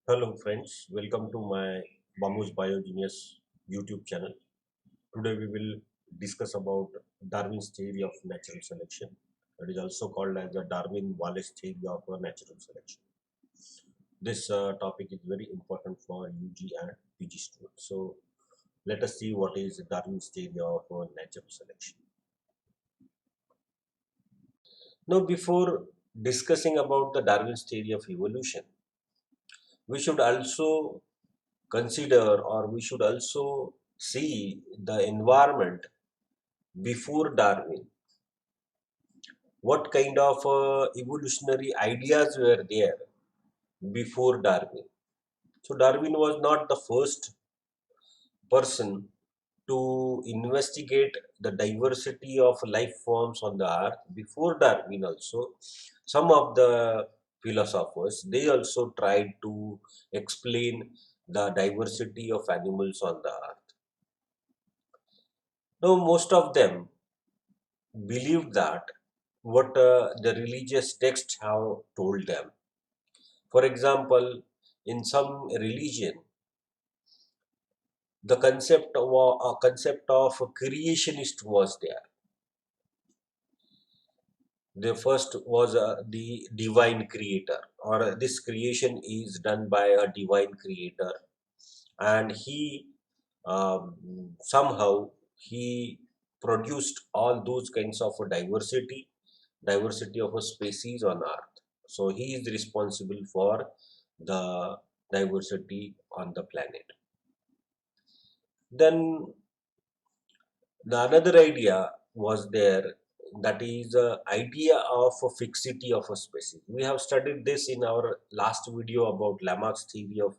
Hello friends, welcome to my BAMU'S Biogenius YouTube channel. Today we will discuss about Darwin's theory of natural selection. It is also called as the Darwin Wallace theory of natural selection. This topic is very important for UG and PG students. So let us see what is Darwin's theory of natural selection. Now before discussing about the Darwin's theory of evolution, we should also consider or we should also see the environment before Darwin. What kind of evolutionary ideas were there before Darwin? So Darwin was not the first person to investigate the diversity of life forms on the earth. Before Darwin also, some of the philosophers, they also tried to explain the diversity of animals on the earth. Now, most of them believed that what the religious texts have told them. For example, in some religion, the concept of a creationist was there. The first was the divine creator, or this creation is done by a divine creator, and he somehow he produced all those kinds of diversity of a species on earth. So he is responsible for the diversity on the planet. Then the another idea was there, that is idea of a fixity of a species. We have studied this in our last video about Lamarck's theory of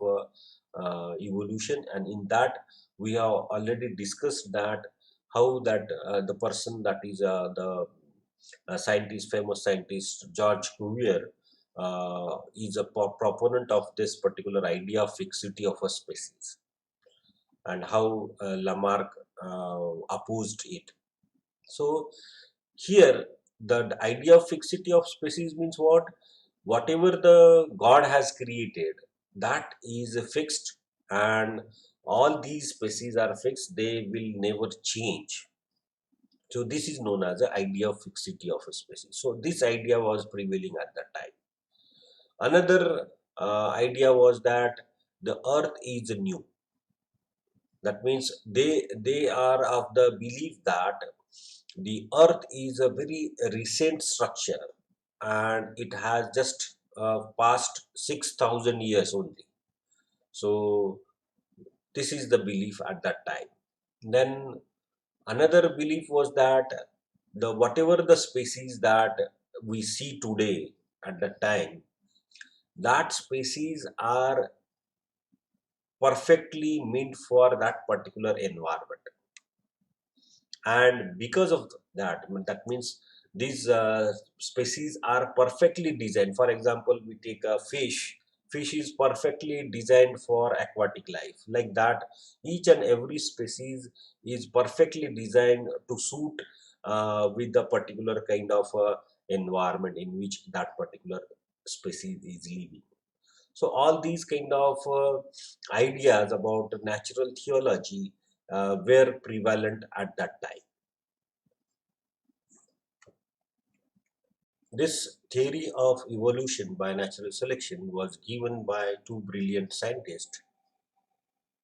evolution, and in that we have already discussed that how that the person that is the scientist, famous scientist George Cuvier, is a proponent of this particular idea of fixity of a species, and how Lamarck opposed it. So here the idea of fixity of species means what? Whatever the God has created, that is fixed, and all these species are fixed, they will never change. So this is known as the idea of fixity of a species. So this idea was prevailing at that time. Another idea was that the earth is new. That means they are of the belief that the earth is a very recent structure, and it has just passed 6,000 years only. So this is the belief at that time. Then another belief was that the whatever the species that we see today at that time, that species are perfectly meant for that particular environment, and because of that, that means these species are perfectly designed. For example, we take a fish is perfectly designed for aquatic life. Like that, each and every species is perfectly designed to suit with the particular kind of environment in which that particular species is living. So all these kind of ideas about natural theology were prevalent at that time. This theory of evolution by natural selection was given by two brilliant scientists,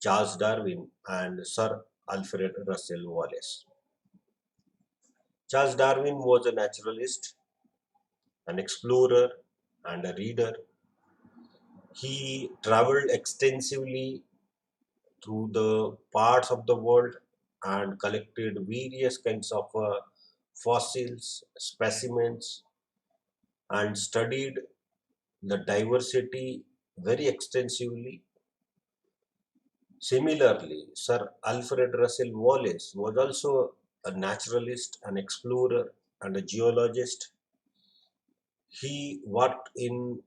Charles Darwin and Sir Alfred Russel Wallace. Charles Darwin was a naturalist, an explorer, and a reader. He traveled extensively through the parts of the world and collected various kinds of fossils, specimens, and studied the diversity very extensively. Similarly, Sir Alfred Russel Wallace was also a naturalist, an explorer, and a geologist. He worked in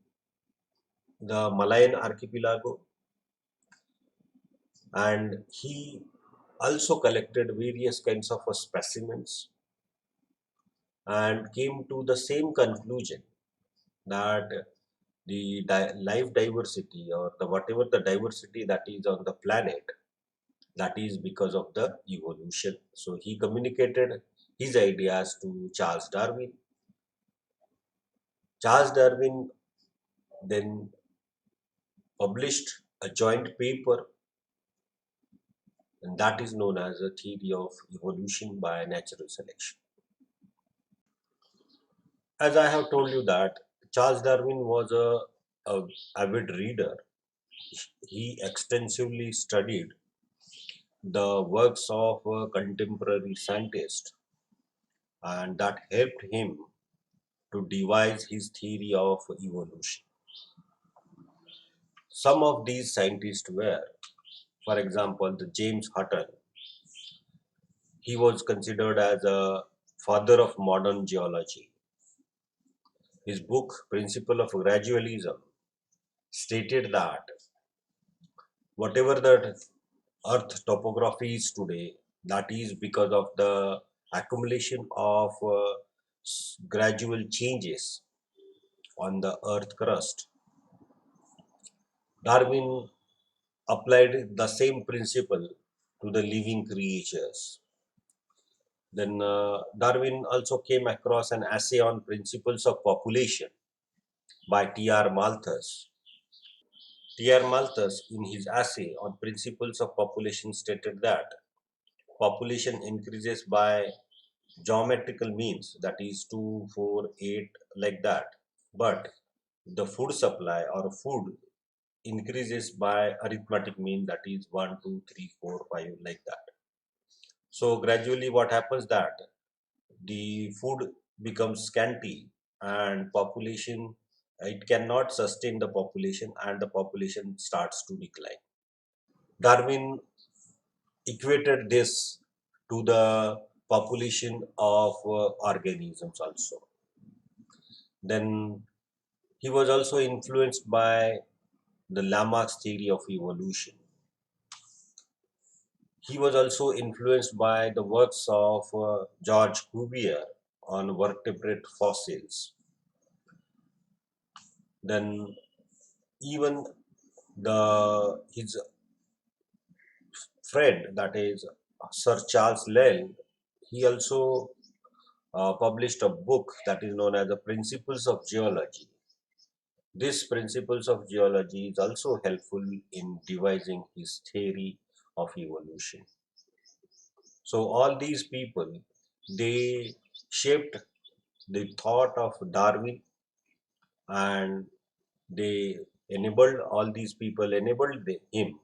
the Malayan archipelago, and he also collected various kinds of specimens and came to the same conclusion that the life diversity, or the whatever the diversity that is on the planet, that is because of the evolution. So he communicated his ideas to Charles Darwin. Charles Darwin then published a joint paper, and that is known as a theory of evolution by natural selection. As I have told you that Charles Darwin was a avid reader. He extensively studied the works of contemporary scientists, and that helped him to devise his theory of evolution. Some of these scientists were, for example, the James Hutton. He was considered as a father of modern geology. His book, Principle of Gradualism, stated that whatever the Earth topography is today, that is because of the accumulation of gradual changes on the Earth crust. Darwin applied the same principle to the living creatures. Then Darwin also came across an essay on principles of population by T.R. Malthus. T.R. Malthus, in his essay on principles of population, stated that population increases by geometrical means, that is 2, 4, 8, like that. But the food supply or food increases by arithmetic mean, that is 1, 2, 3, 4, 5, like that. So gradually what happens that the food becomes scanty, and population, it cannot sustain the population, and the population starts to decline. Darwin equated this to the population of organisms also. Then he was also influenced by the Lamarck's theory of evolution. He was also influenced by the works of George Cuvier on vertebrate fossils. Then even his friend, that is Sir Charles Lyell, he also published a book that is known as the Principles of Geology. This Principles of Geology is also helpful in devising his theory of evolution. So all these people, they shaped the thought of Darwin, and they enabled all these people, him,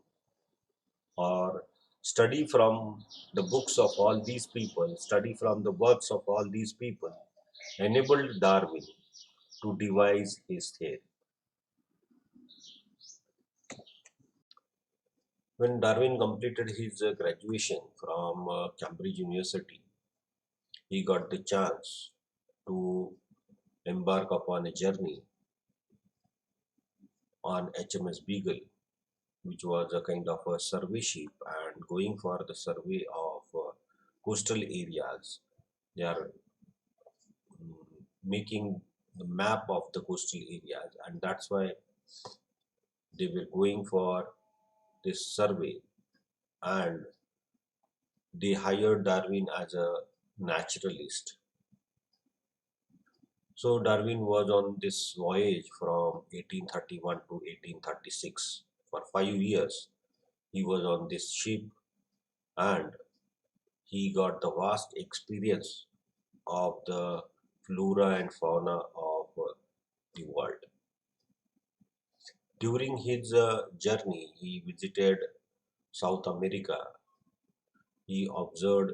or study from the books of all these people, study from the works of all these people, enabled Darwin to devise his theory. When Darwin completed his graduation from Cambridge University, he got the chance to embark upon a journey on HMS Beagle, which was a kind of a survey ship, and going for the survey of coastal areas. They are making the map of the coastal areas, and that's why they were going for this survey, and they hired Darwin as a naturalist. So Darwin was on this voyage from 1831 to 1836. For 5 years, he was on this ship, and he got the vast experience of the flora and fauna of the world. During his journey, he visited South America. He observed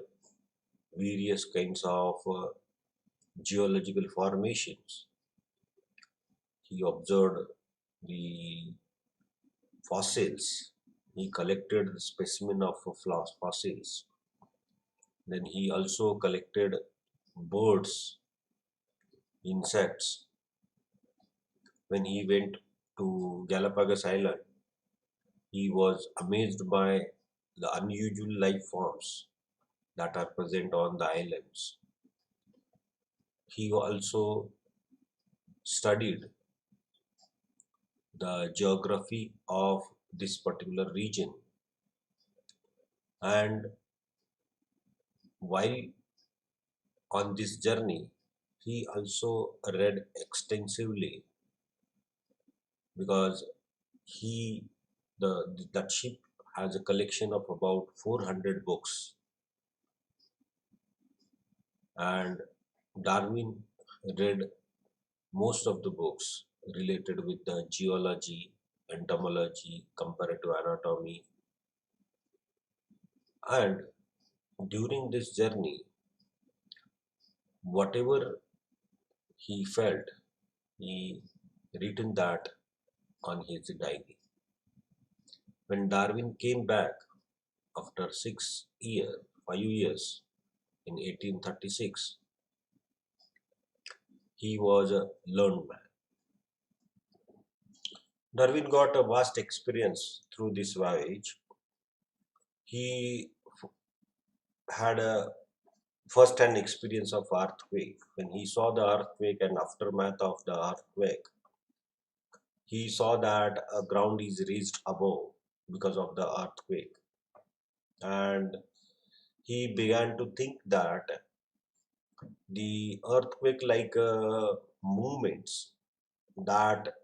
various kinds of geological formations. He observed the fossils. He collected the specimen of fossils. Then he also collected birds, insects. When he went to Galapagos Island, he was amazed by the unusual life forms that are present on the islands. He also studied the geography of this particular region. And while on this journey, he also read extensively because he that ship has a collection of about 400 books, and Darwin read most of the books related with the geology, entomology, comparative anatomy, and during this journey, whatever he felt, he written that on his diary. When Darwin came back after 5 years in 1836, he was a learned man. Darwin got a vast experience through this voyage. He had a first-hand experience of earthquake. When he saw the earthquake and aftermath of the earthquake, he saw that a ground is raised above because of the earthquake, and he began to think that the earthquake like movements that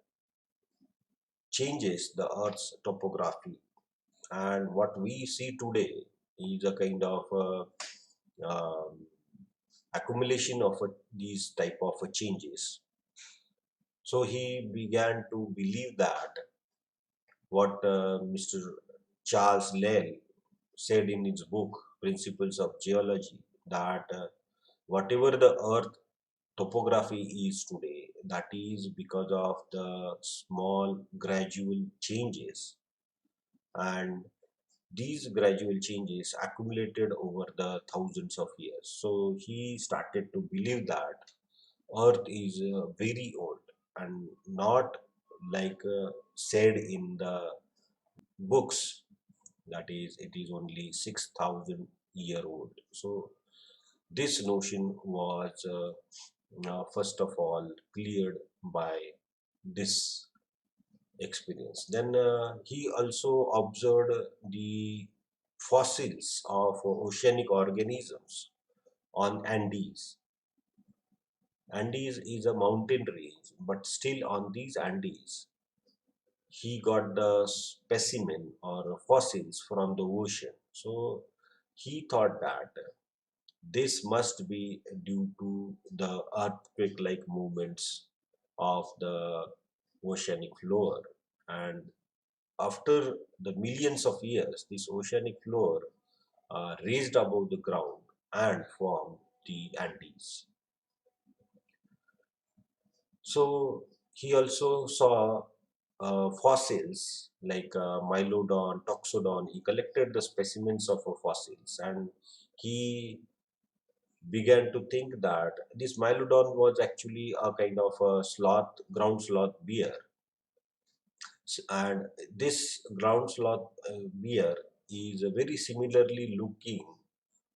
changes the earth's topography, and what we see today is a kind of accumulation of these type of changes. So he began to believe that what Mr. Charles Lyell said in his book Principles of Geology, that whatever the earth topography is today, that is because of the small gradual changes, and these gradual changes accumulated over the thousands of years. So he started to believe that earth is very old and not like said in the books, that is it is only 6,000 year old. So this notion was first of all cleared by this experience. Then he also observed the fossils of oceanic organisms on Andes. Andes is a mountain range, but still on these Andes, he got the specimen or fossils from the ocean. So he thought that this must be due to the earthquake-like movements of the oceanic floor. And after the millions of years, this oceanic floor raised above the ground and formed the Andes. So he also saw fossils like Mylodon, Toxodon. He collected the specimens of fossils, and he began to think that this Mylodon was actually a kind of a sloth, ground sloth bear. And this ground sloth bear is very similarly looking,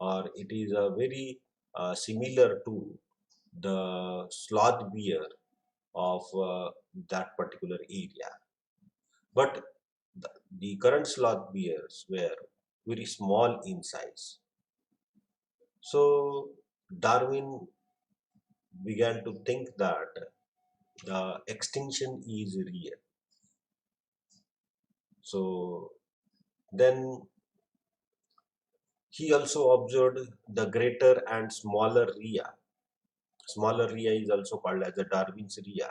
or it is a very similar to the sloth bear of that particular area. But the current sloth bears were very small in size. So Darwin began to think that the extinction is real. So then he also observed the greater and smaller rhea. Smaller rhea is also called as the Darwin's rhea.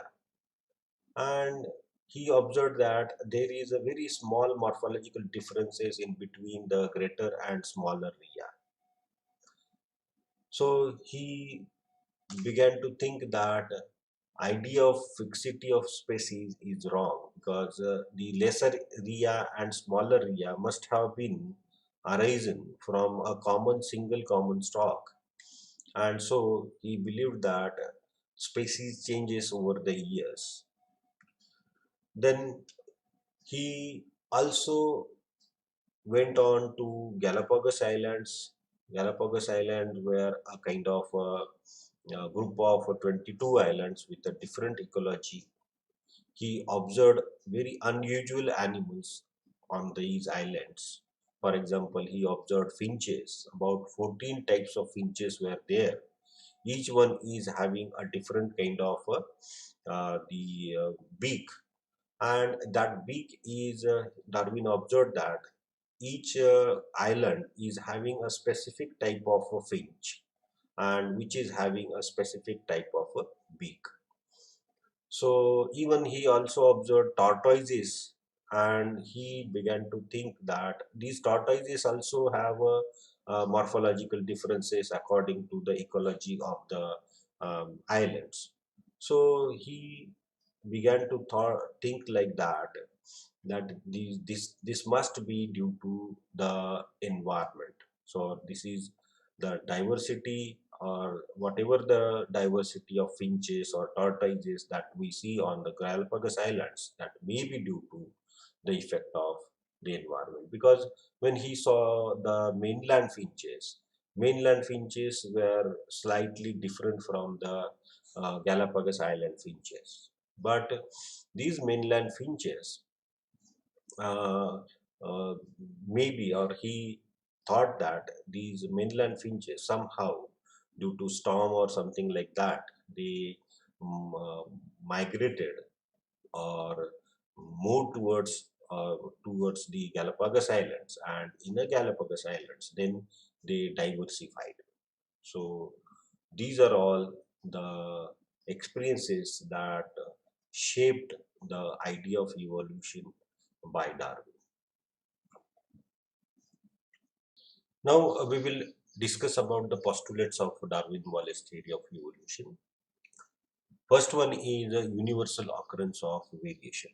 And he observed that there is a very small morphological differences in between the greater and smaller rhea. So he began to think that idea of fixity of species is wrong, because the lesser rhea and smaller rhea must have been arisen from a single common stock, and so he believed that species changes over the years. Then he also went on to Galapagos Islands. Galapagos Islands were a kind of a group of 22 islands with a different ecology. he observed very unusual animals on these islands. For example, he observed finches. About 14 types of finches were there. Each one is having a different kind of the beak, and that beak is Darwin observed that each island is having a specific type of a finch, and which is having a specific type of a beak. So even he also observed tortoises, and he began to think that these tortoises also have morphological differences according to the ecology of the islands. So he began to think like that, that this must be due to the environment. So this is the diversity, or whatever the diversity of finches or tortoises that we see on the Galapagos Islands, that may be due to the effect of the environment. Because when he saw the mainland finches were slightly different from the Galapagos Island finches. But these mainland finches, uh, uh, maybe, or he thought that these mainland finches somehow, due to storm or something like that, they migrated or moved towards the Galapagos Islands, and in the Galapagos Islands then they diversified. So these are all the experiences that shaped the idea of evolution by Darwin. Now we will discuss about the postulates of Darwin Wallace theory of evolution. First one is the universal occurrence of variation.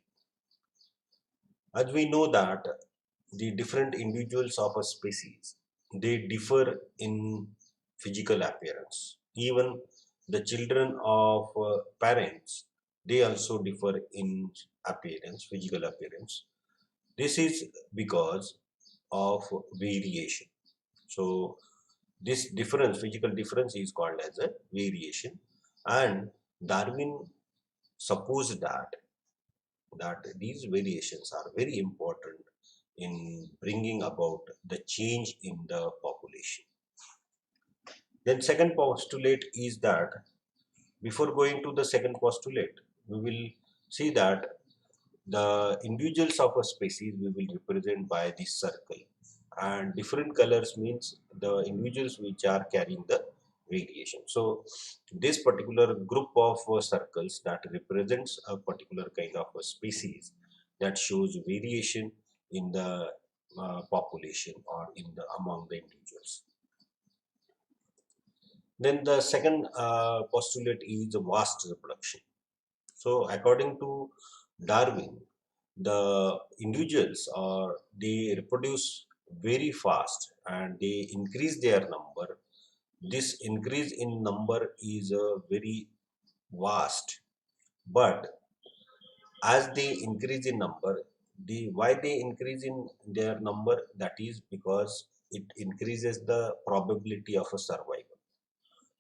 As we know that the different individuals of a species, they differ in physical appearance. Even the children of parents, they also differ in appearance, physical appearance. This is because of variation. So this difference, physical difference, is called as a variation, and Darwin supposed that these variations are very important in bringing about the change in the population. Then second postulate is that, before going to the second postulate, we will see that the individuals of a species we will represent by this circle, and different colors means the individuals which are carrying the variation. So this particular group of circles that represents a particular kind of a species that shows variation in the population, or in the among the individuals. Then the second postulate is vast reproduction. So according to Darwin, the individuals are, they reproduce very fast and they increase their number. This increase in number is very vast, but as they increase in number, why they increase in their number, that is because it increases the probability of a survival.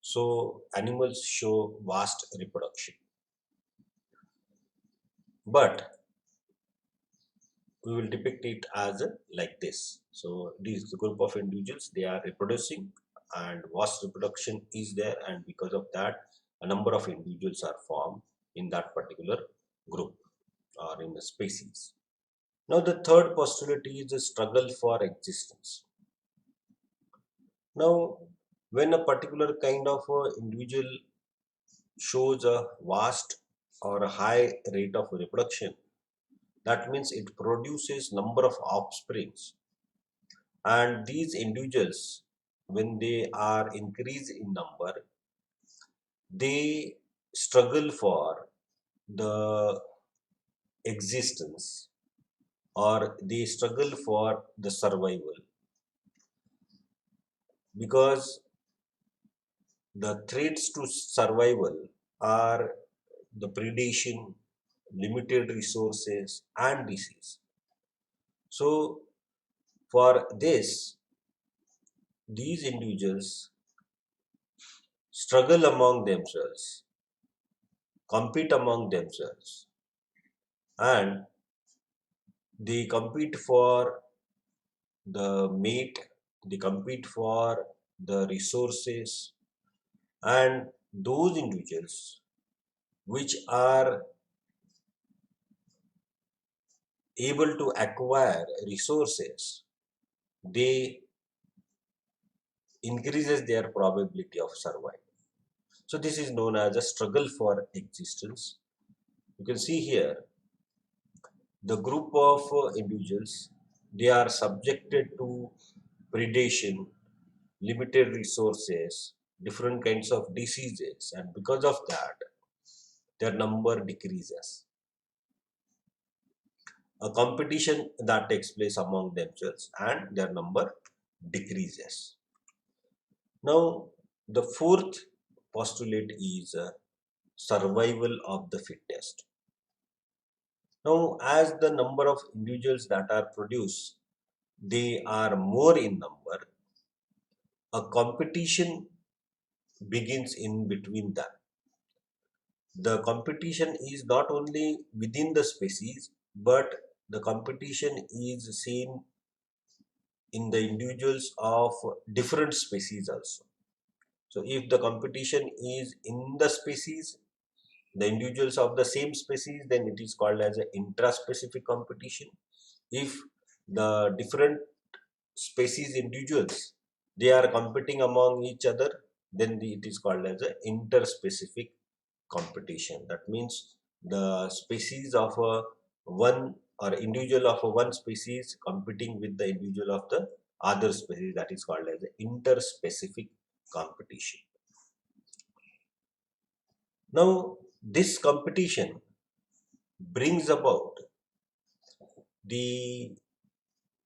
So animals show vast reproduction, but we will depict it as like this. So this group of individuals, they are reproducing, and vast reproduction is there, and because of that a number of individuals are formed in that particular group or in the species. Now the third postulate is the struggle for existence. Now when a particular kind of individual shows a vast or a high rate of reproduction, that means it produces number of offsprings, and these individuals, when they are increased in number, they struggle for the existence, or they struggle for the survival, because the threats to survival are the predation, limited resources, and disease. So for this, these individuals struggle among themselves, compete among themselves, and they compete for the mate, they compete for the resources, and those individuals which are able to acquire resources, they increases their probability of survival. So this is known as a struggle for existence. You can see here the group of individuals, they are subjected to predation, limited resources, different kinds of diseases, and because of that their number decreases. A competition that takes place among themselves and their number decreases. Now the fourth postulate is survival of the fittest. Now as the number of individuals that are produced, they are more in number, a competition begins in between them. The competition is not only within the species, but the competition is seen in the individuals of different species also. So if the competition is in the species, the individuals of the same species, then it is called as an intraspecific competition. If the different species individuals, they are competing among each other, then it is called as an interspecific competition. That means the species of a one or individual of a one species competing with the individual of the other species, that is called as an interspecific competition. Now this competition brings about the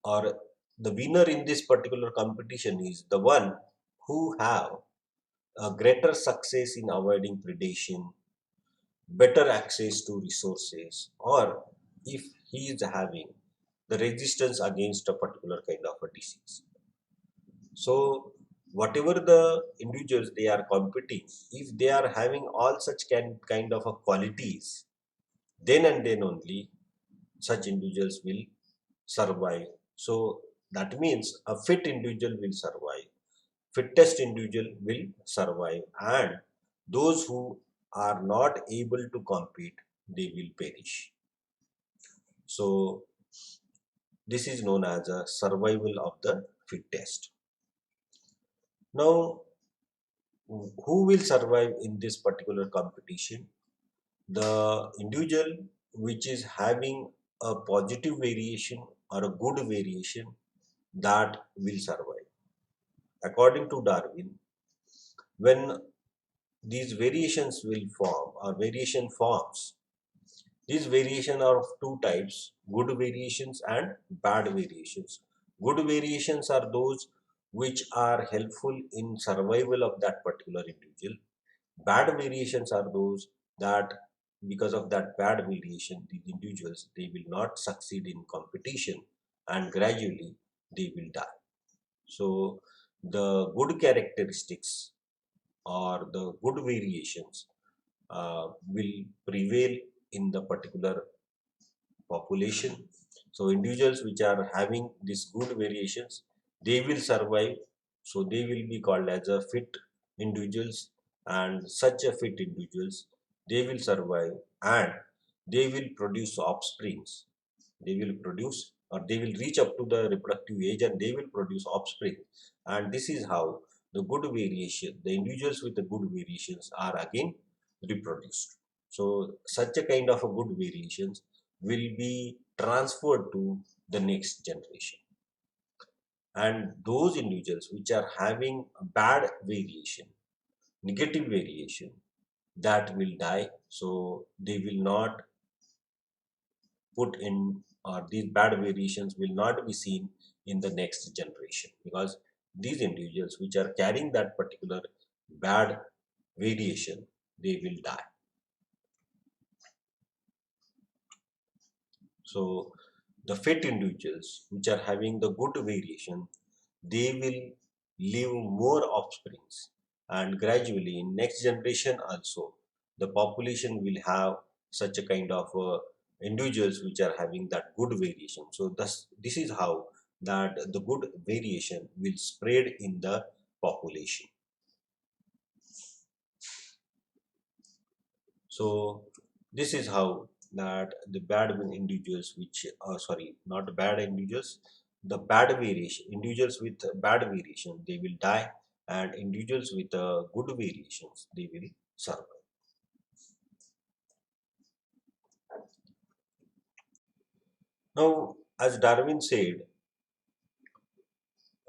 or the winner in this particular competition is the one who have a greater success in avoiding predation, better access to resources, or if he is having the resistance against a particular kind of a disease. So whatever the individuals they are competing, if they are having all such kind of a qualities, then and then only such individuals will survive. So that means a fit individual will survive, fittest individual will survive, and those who are not able to compete, they will perish. So this is known as a survival of the fittest. Now who will survive in this particular competition? The individual which is having a positive variation or a good variation, that will survive. According to Darwin, when these variations will form or variation forms, these variation are of two types: good variations and bad variations. Good variations are those which are helpful in survival of that particular individual. Bad variations are those that because of that bad variation, the individuals they will not succeed in competition and gradually they will die. So the good characteristics or the good variations will prevail in the particular population. So individuals which are having these good variations, they will survive. So they will be called as a fit individuals, and such a fit individuals, they will survive and they will produce offsprings. They will produce or they will reach up to the reproductive age and they will produce offspring. And this is how the good variation, the individuals with the good variations are again reproduced. So such a kind of a good variations will be transferred to the next generation. And those individuals which are having a bad variation, negative variation, that will die. So they will not put in, or these bad variations will not be seen in the next generation, because these individuals which are carrying that particular bad variation, they will die. So the fit individuals which are having the good variation, they will leave more offsprings, and gradually in next generation also the population will have such a kind of individuals which are having that good variation. So thus this is how that the good variation will spread in the population. So this is how that the bad individuals which sorry, not bad individuals, the bad variation, individuals with bad variation, they will die, and individuals with good variations, they will survive. Now, as Darwin said,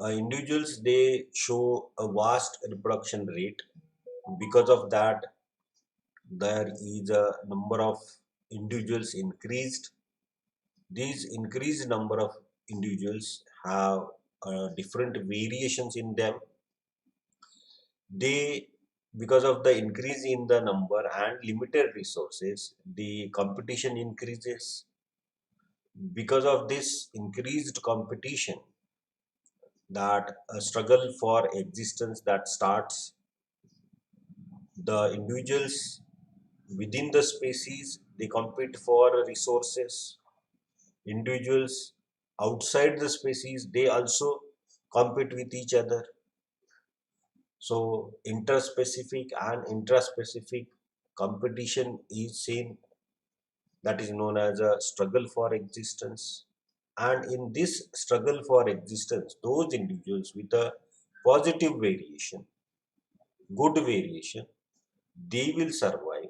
individuals, they show a vast reproduction rate. Because of that, there is a number of individuals increased. These increased number of individuals have different variations in them. They, because of the increase in the number and limited resources, the competition increases. Because of this increased competition, that a struggle for existence that starts. The individuals within the species, they compete for resources. Individuals outside the species, they also compete with each other. So interspecific and intraspecific competition is seen, that is known as a struggle for existence. And in this struggle for existence, those individuals with a positive variation, good variation, they will survive,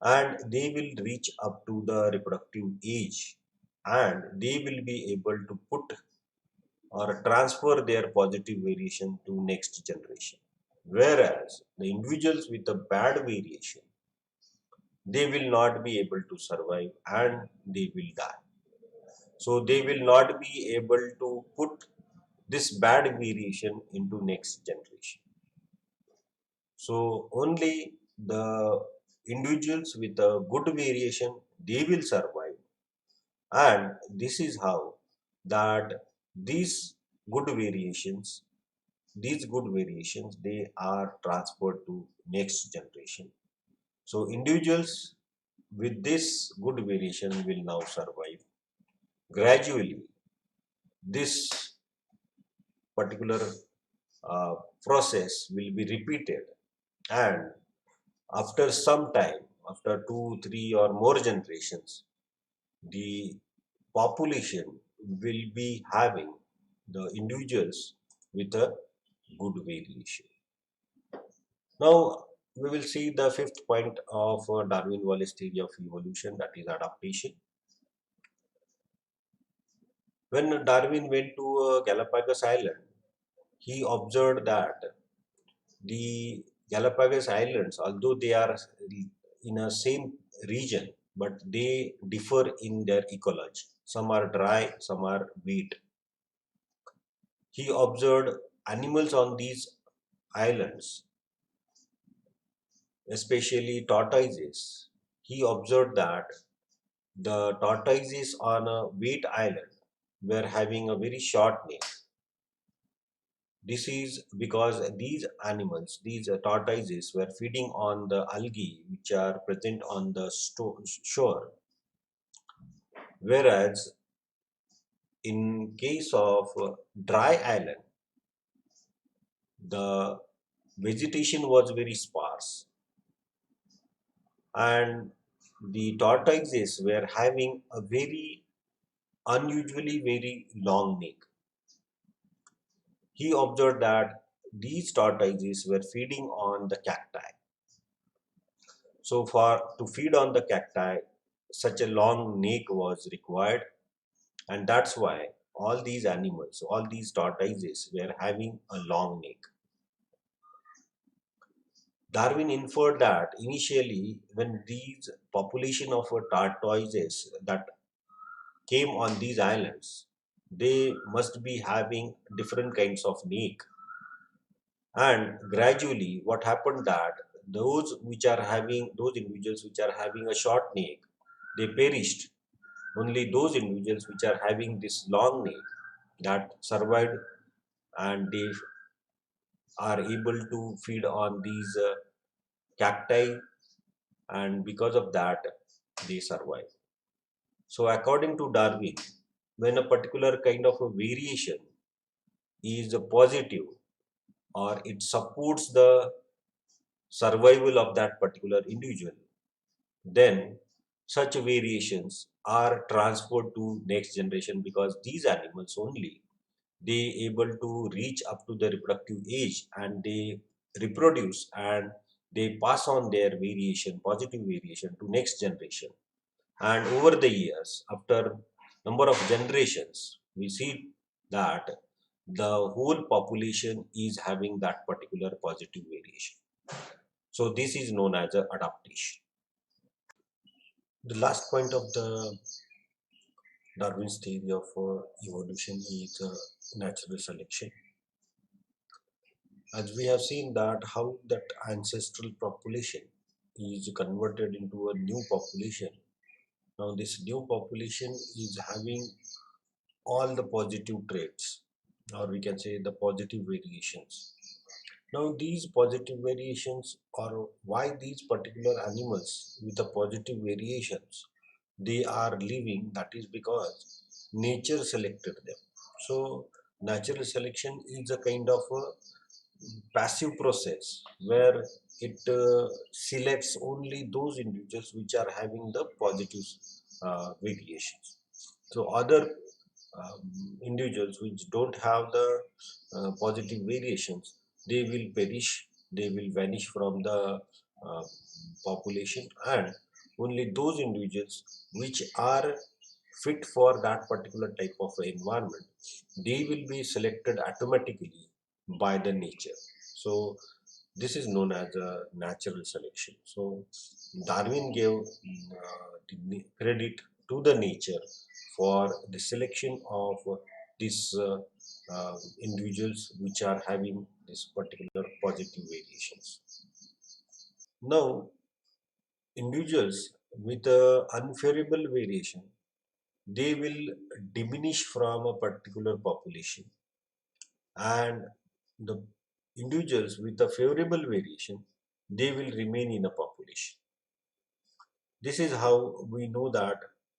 and they will reach up to the reproductive age, and they will be able to put or transfer their positive variation to next generation. Whereas the individuals with a bad variation, they will not be able to survive and they will die. So they will not be able to put this bad variation into next generation. So only the individuals with a good variation, they will survive, and this is how that these good variations, they are transferred to next generation. So individuals with this good variation will now survive. Gradually, this particular uh, process will be repeated, and after some time, after 2, 3, or more generations, the population will be having the individuals with a good variation. Now, we will see the fifth point of Darwin Wallace theory of evolution, that is adaptation. When Darwin went to Galapagos Island, he observed that the Galapagos Islands, although they are in a same region, but they differ in their ecology. Some are dry, some are wet. He observed animals on these islands, especially tortoises. He observed that the tortoises on a wet island were having a very short neck. This is because these animals, these tortoises, were feeding on the algae which are present on the shore. Whereas in case of dry island, the vegetation was very sparse, and the tortoises were having a very unusually very long neck. He observed that these tortoises were feeding on the cacti. So for to feed on the cacti, such a long neck was required, and that's why all these animals, all these tortoises were having a long neck. Darwin inferred that initially when these population of tortoises that came on these islands, they must be having different kinds of neck, and gradually what happened that those individuals which are having a short neck, they perished. Only those individuals which are having this long neck, that survived, and they are able to feed on these cacti, and because of that they survive. So according to Darwin, when a particular kind of a variation is a positive or it supports the survival of that particular individual, then such variations are transferred to next generation, because these animals only they able to reach up to the reproductive age and they reproduce and they pass on their variation, positive variation, to next generation. And over the years, after number of generations, we see that the whole population is having that particular positive variation. So this is known as a adaptation. The last point of the Darwin's theory of evolution is natural selection. As we have seen that how that ancestral population is converted into a new population. Now this new population is having all the positive traits, or we can say the positive variations. Now these positive variations, or why these particular animals with the positive variations they are living, that is because nature selected them. So natural selection is a kind of a passive process where it selects only those individuals which are having the positive variations. So other individuals which don't have the positive variations, they will perish, they will vanish from the uh, population, and only those individuals which are fit for that particular type of environment, they will be selected automatically by the nature. So this is known as a natural selection. So Darwin gave the credit to the nature for the selection of these individuals which are having this particular positive variations. Now, individuals with unfavorable variation, they will diminish from a particular population, and the individuals with a favorable variation, they will remain in a population. This is how we know that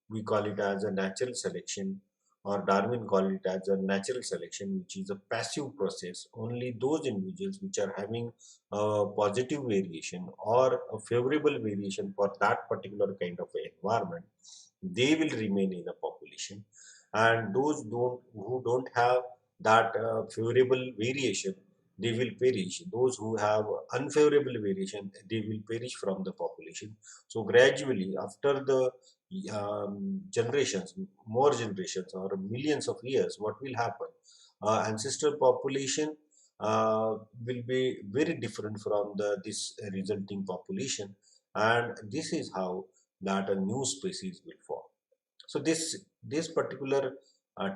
we call it as a natural selection, or Darwin called it as a natural selection, which is a passive process. Only those individuals which are having a positive variation or a favorable variation for that particular kind of environment, they will remain in a population, and those who don't have that favorable variation, they will perish. Those who have unfavorable variation, they will perish from the population. So gradually, after the generations, more generations or millions of years, what will happen? Ancestral population will be very different from the this resulting population, and this is how that a new species will form. So this particular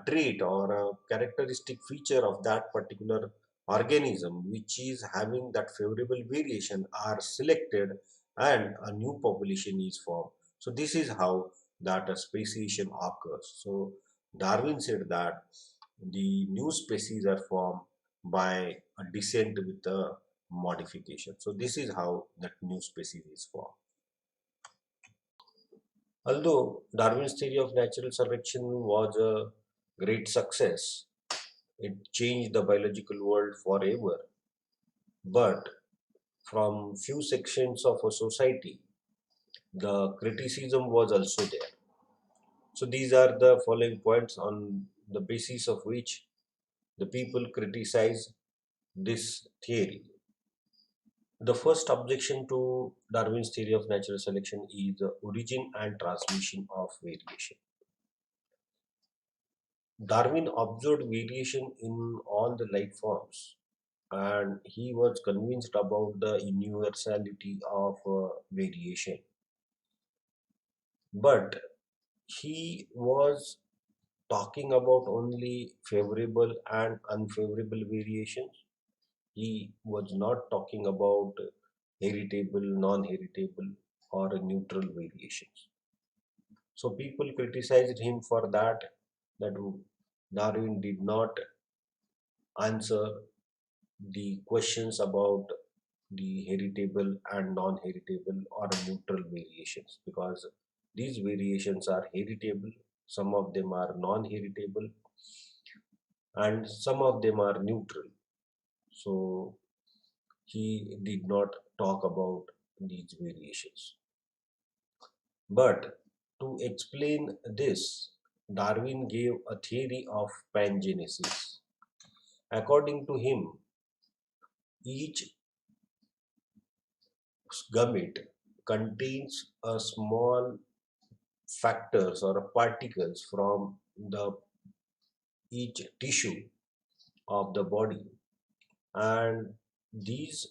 trait or a characteristic feature of that particular organism which is having that favorable variation are selected, and a new population is formed. So this is how that a speciation occurs. So Darwin said that the new species are formed by a descent with a modification. So this is how that new species is formed. Although Darwin's theory of natural selection was a great success, it changed the biological world forever. But from few sections of a society, the criticism was also there. So these are the following points on the basis of which the people criticize this theory. The first objection to Darwin's theory of natural selection is the origin and transmission of variation. Darwin observed variation in all the life forms, and he was convinced about the universality of variation. But he was talking about only favorable and unfavorable variations. He was not talking about heritable, non-heritable, or neutral variations. So people criticized him for that, that Darwin did not answer the questions about the heritable and non-heritable or neutral variations, because These variations are heritable, some of them are non-heritable, and some of them are neutral. So he did not talk about these variations. But to explain this, Darwin gave a theory of pangenesis. According to him, each gamete contains a small factors or particles from the each tissue of the body, and these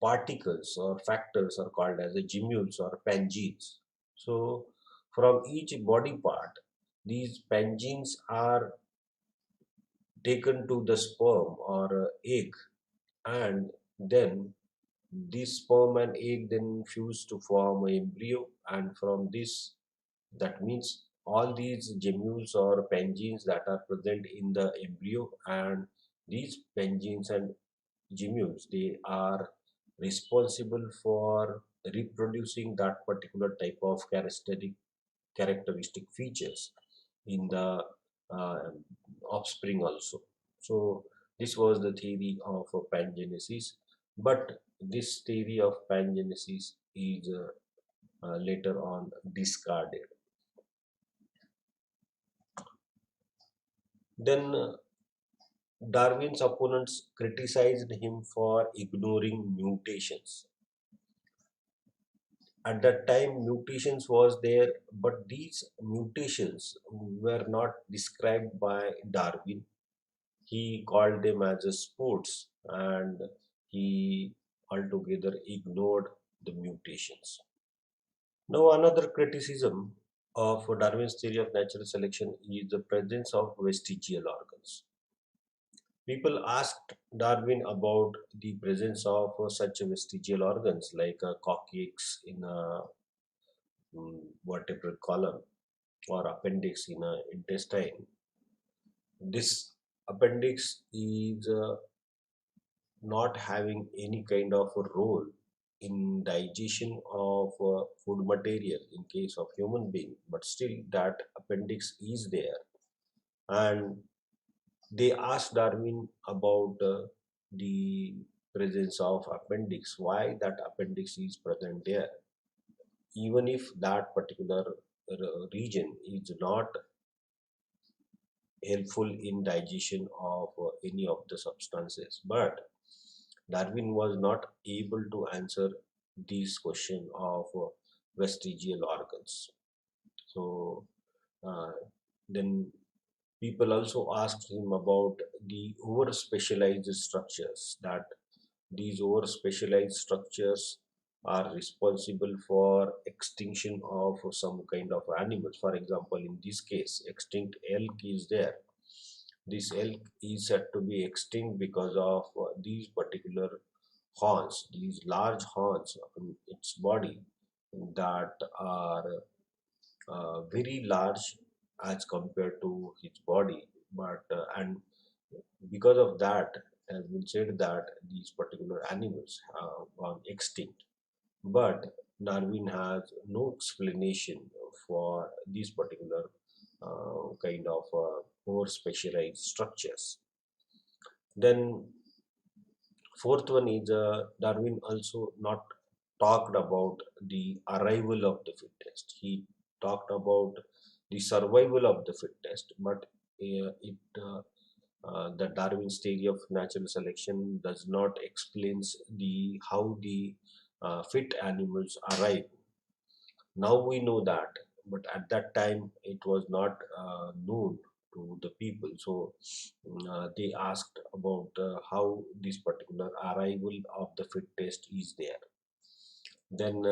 particles or factors are called as the gemmules or pangenes. So from each body part, these pangenes are taken to the sperm or egg, and then this sperm and egg then fuse to form an embryo, and from this, that means all these gemmules or pangenes that are present in the embryo, and these pangenes and gemmules, they are responsible for reproducing that particular type of characteristic features in the uh, offspring also. So this was the theory of pangenesis, but this theory of pangenesis is later on discarded. Then Darwin's opponents criticized him for ignoring mutations. At that time, mutations was there, but these mutations were not described by Darwin. He called them as a sports, and he altogether ignored the mutations. Now, another criticism of Darwin's theory of natural selection is the presence of vestigial organs. People asked Darwin about the presence of such vestigial organs like coccyx in a vertebral column or appendix in a intestine. This appendix is not having any kind of a role in digestion of food material in case of human being, but still that appendix is there. And they asked Darwin about the presence of appendix, why that appendix is present there, even if that particular region is not helpful in digestion of any of the substances. But Darwin was not able to answer this question of vestigial organs. So uh, then people also asked him about the over specialized structures, that these over specialized structures are responsible for extinction of some kind of animals. For example, in this case, extinct elk is there. This elk is said to be extinct because of these particular horns, these large horns on its body that are very large as compared to his body. But and because of that, it has been said that these particular animals have gone extinct. But Darwin has no explanation for these particular kind of more specialized structures. Then fourth one is Darwin also not talked about the arrival of the fittest. He talked about the survival of the fittest, but the Darwin's theory of natural selection does not explains the how the fit animals arrive. Now we know that, but at that time it was not known to the people. So they asked about how this particular arrival of the fit test is there. Then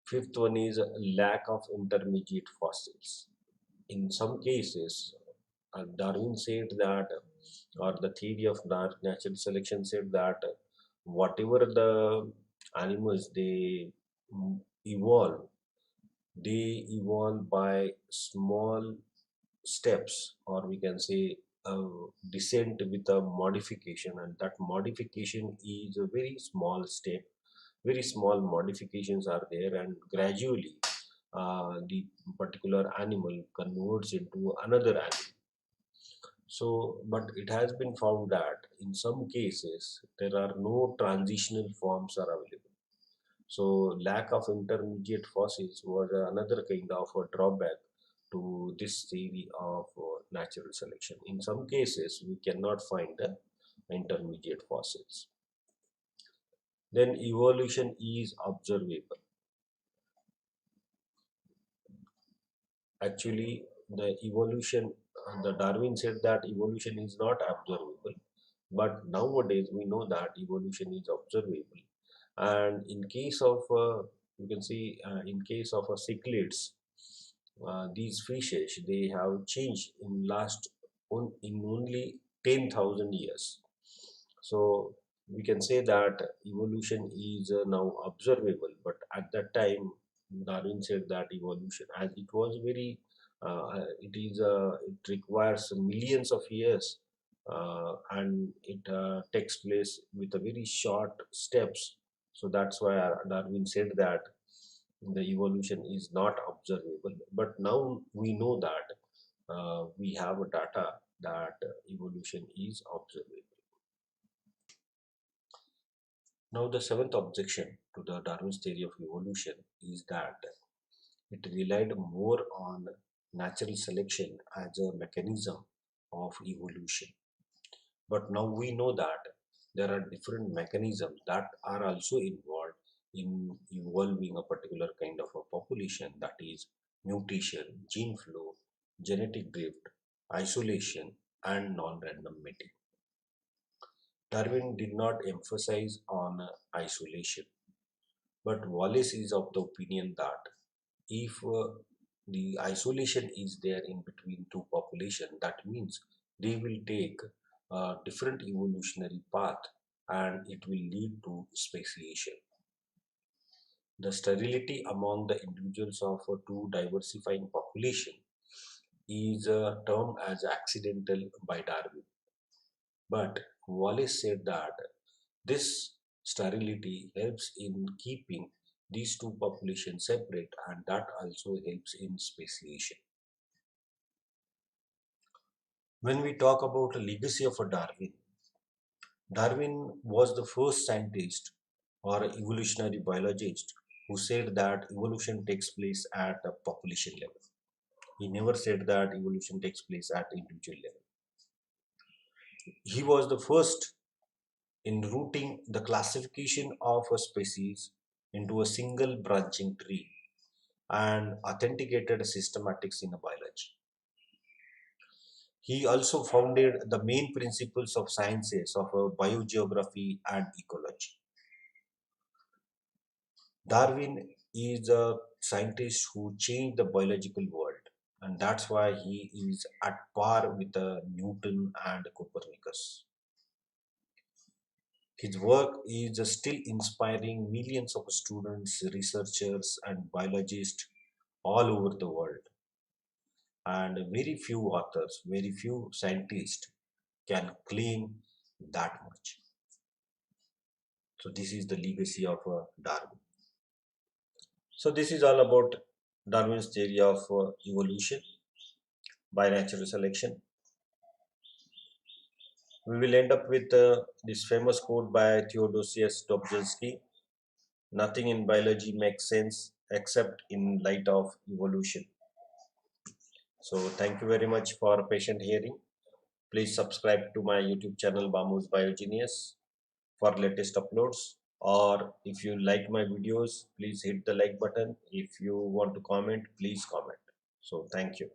fifth one is lack of intermediate fossils. In some cases, Darwin said that, or the theory of natural selection said that whatever the animals mm, evolve, they evolve by small steps, or we can say a descent with a modification, and that modification is a very small step very small modifications are there, and gradually the particular animal converts into another animal. So, but it has been found that in some cases there are no transitional forms are available. So, lack of intermediate fossils was another kind of a drawback to this theory of natural selection. In some cases, we cannot find the intermediate fossils. Then evolution is observable. Actually, the Darwin said that evolution is not observable, but nowadays we know that evolution is observable. And in case of you can see in case of cichlids, these fishes they have changed in in only 10,000 years. So we can say that evolution is now observable, but at that time Darwin said that evolution, as it was very, it requires millions of years, and it takes place with a very short steps. So that's why Darwin said that the evolution is not observable. But now we know that we have a data that evolution is observable. Now, the seventh objection to the Darwin's theory of evolution is that it relied more on natural selection as a mechanism of evolution. But now we know that there are different mechanisms that are also involved in evolving a particular kind of a population, that is mutation, gene flow, genetic drift, isolation, and non-random mating. Darwin did not emphasize on isolation, but Wallace is of the opinion that if the isolation is there in between two populations, that means they will take a different evolutionary path and it will lead to speciation. The sterility among the individuals of two diversifying population is termed as accidental by Darwin. But Wallace said that this sterility helps in keeping these two populations separate, and that also helps in speciation. When we talk about the legacy of a Darwin, Darwin was the first scientist or evolutionary biologist who said that evolution takes place at a population level. He never said that evolution takes place at individual level. He was the first in rooting the classification of a species into a single branching tree and authenticated systematics in biology. He also founded the main principles of sciences of biogeography and ecology. Darwin is a scientist who changed the biological world, and that's why he is at par with Newton and Copernicus. His work is still inspiring millions of students, researchers, and biologists all over the world. And very few authors, very few scientists can claim that much. So, this is the legacy of Darwin. So, this is all about Darwin's theory of evolution by natural selection. We will end up with this famous quote by Theodosius Dobzhansky: "Nothing in biology makes sense except in light of evolution." So, thank you very much for patient hearing. Please subscribe to my YouTube channel BAMU'S Biogenius for latest uploads. Or if you like my videos, please hit the like button. If you want to comment, please comment. So, thank you.